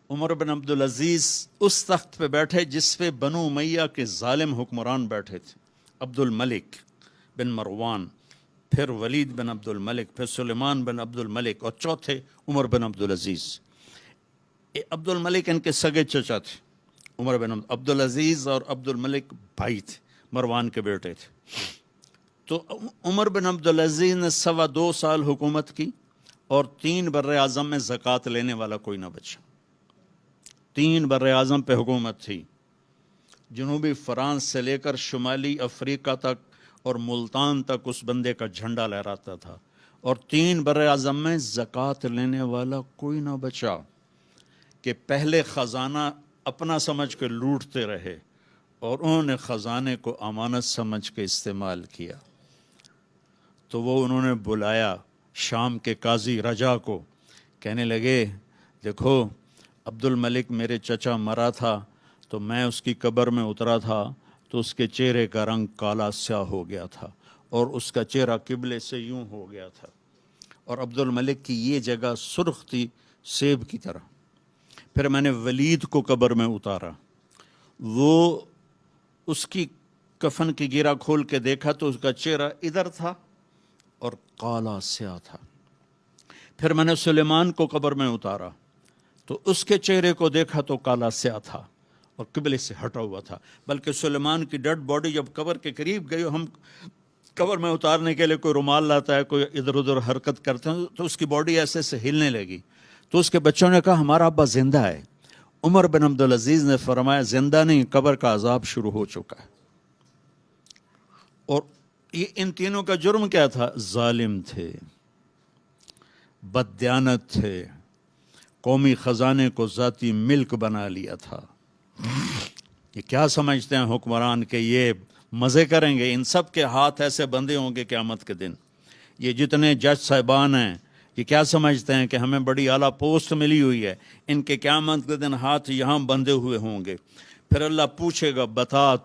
عمر بن عبدالعزیز اس تخت پہ بیٹھے جس پہ بنو امیہ کے ظالم حکمران بیٹھے تھے، عبد الملک بن مروان، پھر ولید بن عبد الملک، پھر سلیمان بن عبد الملک، اور چوتھے عمر بن عبدالعزیز۔ عبد الملک ان کے سگے چچا تھے، عمر بن عبدالعزیز اور عبد الملک بھائی تھے، مروان کے بیٹے تھے۔ تو عمر بن عبدالعزیز نے 2.25 سال حکومت کی، اور 3 بر اعظم میں زکوٰۃ لینے والا کوئی نہ بچا۔ 3 بر اعظم پہ حکومت تھی، جنوبی فرانس سے لے کر شمالی افریقہ تک اور ملتان تک اس بندے کا جھنڈا لہراتا تھا، اور 3 بر اعظم میں زکوٰۃ لینے والا کوئی نہ بچا، کہ پہلے خزانہ اپنا سمجھ کے لوٹتے رہے اور انہوں نے خزانے کو امانت سمجھ کے استعمال کیا۔ تو وہ انہوں نے بلایا شام کے قاضی رجا کو، کہنے لگے دیکھو عبد الملک میرے چچا مرا تھا تو میں اس کی قبر میں اترا تھا تو اس کے چہرے کا رنگ کالا سیاہ ہو گیا تھا اور اس کا چہرہ قبلے سے یوں ہو گیا تھا، اور عبد الملک کی یہ جگہ سرخ تھی سیب کی طرح۔ پھر میں نے ولید کو قبر میں اتارا، وہ اس کی کفن کی گیرا کھول کے دیکھا تو اس کا چہرہ ادھر تھا اور کالا سیاہ تھا۔ پھر میں نے سلیمان کو قبر میں اتارا تو اس کے چہرے کو دیکھا تو کالا سیاہ تھا اور قبلے سے ہٹا ہوا تھا، بلکہ سلیمان کی ڈیڈ باڈی جب قبر کے قریب گئی، ہم قبر میں اتارنے کے لیے کوئی رومال لاتا ہے، کوئی ادھر ادھر حرکت کرتے ہیں تو اس کی باڈی ایسے سے ہلنے لگی، تو اس کے بچوں نے کہا ہمارا ابا زندہ ہے۔ عمر بن عبدالعزیز نے فرمایا زندہ نہیں، قبر کا عذاب شروع ہو چکا ہے۔ اور یہ ان تینوں کا جرم کیا تھا؟ ظالم تھے، بددیانت تھے، قومی خزانے کو ذاتی ملک بنا لیا تھا۔ یہ کیا سمجھتے ہیں حکمران کہ یہ مزے کریں گے؟ ان سب کے ہاتھ ایسے بندے ہوں گے قیامت کے دن۔ یہ جتنے جج صاحبان ہیں یہ کیا سمجھتے ہیں کہ ہمیں بڑی اعلیٰ پوسٹ ملی ہوئی ہے؟ ان کے قیامت کے دن ہاتھ یہاں بندھے ہوئے ہوں گے۔ پھر اللہ پوچھے گا بتا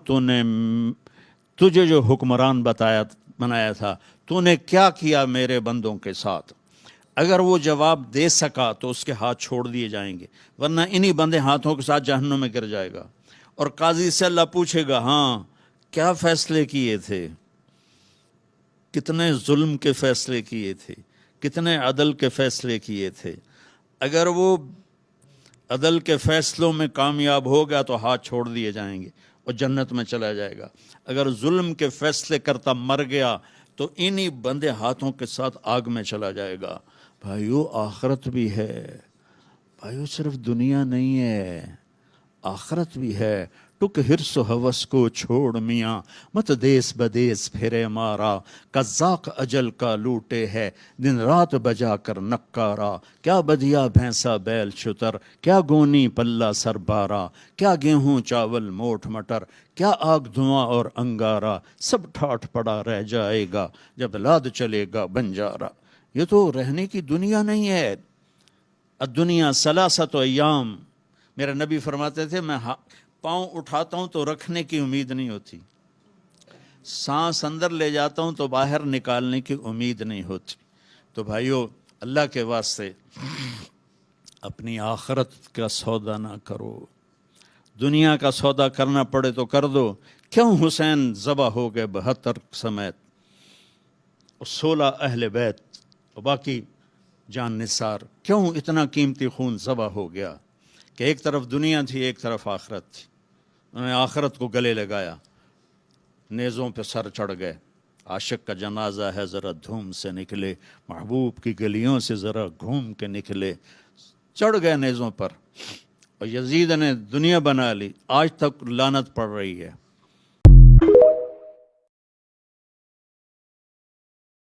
تجھے جو حکمران بنایا تھا تو نے کیا کیا میرے بندوں کے ساتھ؟ اگر وہ جواب دے سکا تو اس کے ہاتھ چھوڑ دیے جائیں گے، ورنہ انہی بندے ہاتھوں کے ساتھ جہنم میں گر جائے گا۔ اور قاضی سے اللہ پوچھے گا ہاں کیا فیصلے کیے تھے، کتنے ظلم کے فیصلے کیے تھے، کتنے عدل کے فیصلے کیے تھے۔ اگر وہ عدل کے فیصلوں میں کامیاب ہو گیا تو ہاتھ چھوڑ دیے جائیں گے اور جنت میں چلا جائے گا۔ اگر ظلم کے فیصلے کرتا مر گیا تو انہی بندے ہاتھوں کے ساتھ آگ میں چلا جائے گا۔ بھائیو آخرت بھی ہے، بھائیو صرف دنیا نہیں ہے، آخرت بھی ہے۔ ٹک حرص و ہوس کو چھوڑ میاں، مت دیس بدیس پھرے مارا، قزاق اجل کا لوٹے ہے دن رات بجا کر نکارا۔ کیا بدیا بھینسا بیل شتر، کیا گونی پلہ سر بارا، کیا گیہوں چاول موٹ مٹر، کیا آگ دھواں اور انگارا، سب ٹھاٹھ پڑا رہ جائے گا جب لاد چلے گا بنجارا۔ یہ تو رہنے کی دنیا نہیں ہے۔ الدنیا ثلاثۃ ایام، میرے نبی فرماتے تھے میں پاؤں اٹھاتا ہوں تو رکھنے کی امید نہیں ہوتی، سانس اندر لے جاتا ہوں تو باہر نکالنے کی امید نہیں ہوتی۔ تو بھائیو اللہ کے واسطے اپنی آخرت کا سودا نہ کرو، دنیا کا سودا کرنا پڑے تو کر دو۔ کیوں حسین ذبح ہو گئے 72 سمیت، 16 اہل بیت اور باقی جان نثار، کیوں اتنا قیمتی خون ذبح ہو گیا؟ کہ ایک طرف دنیا تھی ایک طرف آخرت تھی، انہوں نے آخرت کو گلے لگایا، نیزوں پہ سر چڑھ گئے۔ عاشق کا جنازہ ہے ذرا دھوم سے نکلے، محبوب کی گلیوں سے ذرا گھوم کے نکلے، چڑھ گئے نیزوں پر۔ اور یزید نے دنیا بنا لی، آج تک لعنت پڑ رہی ہے۔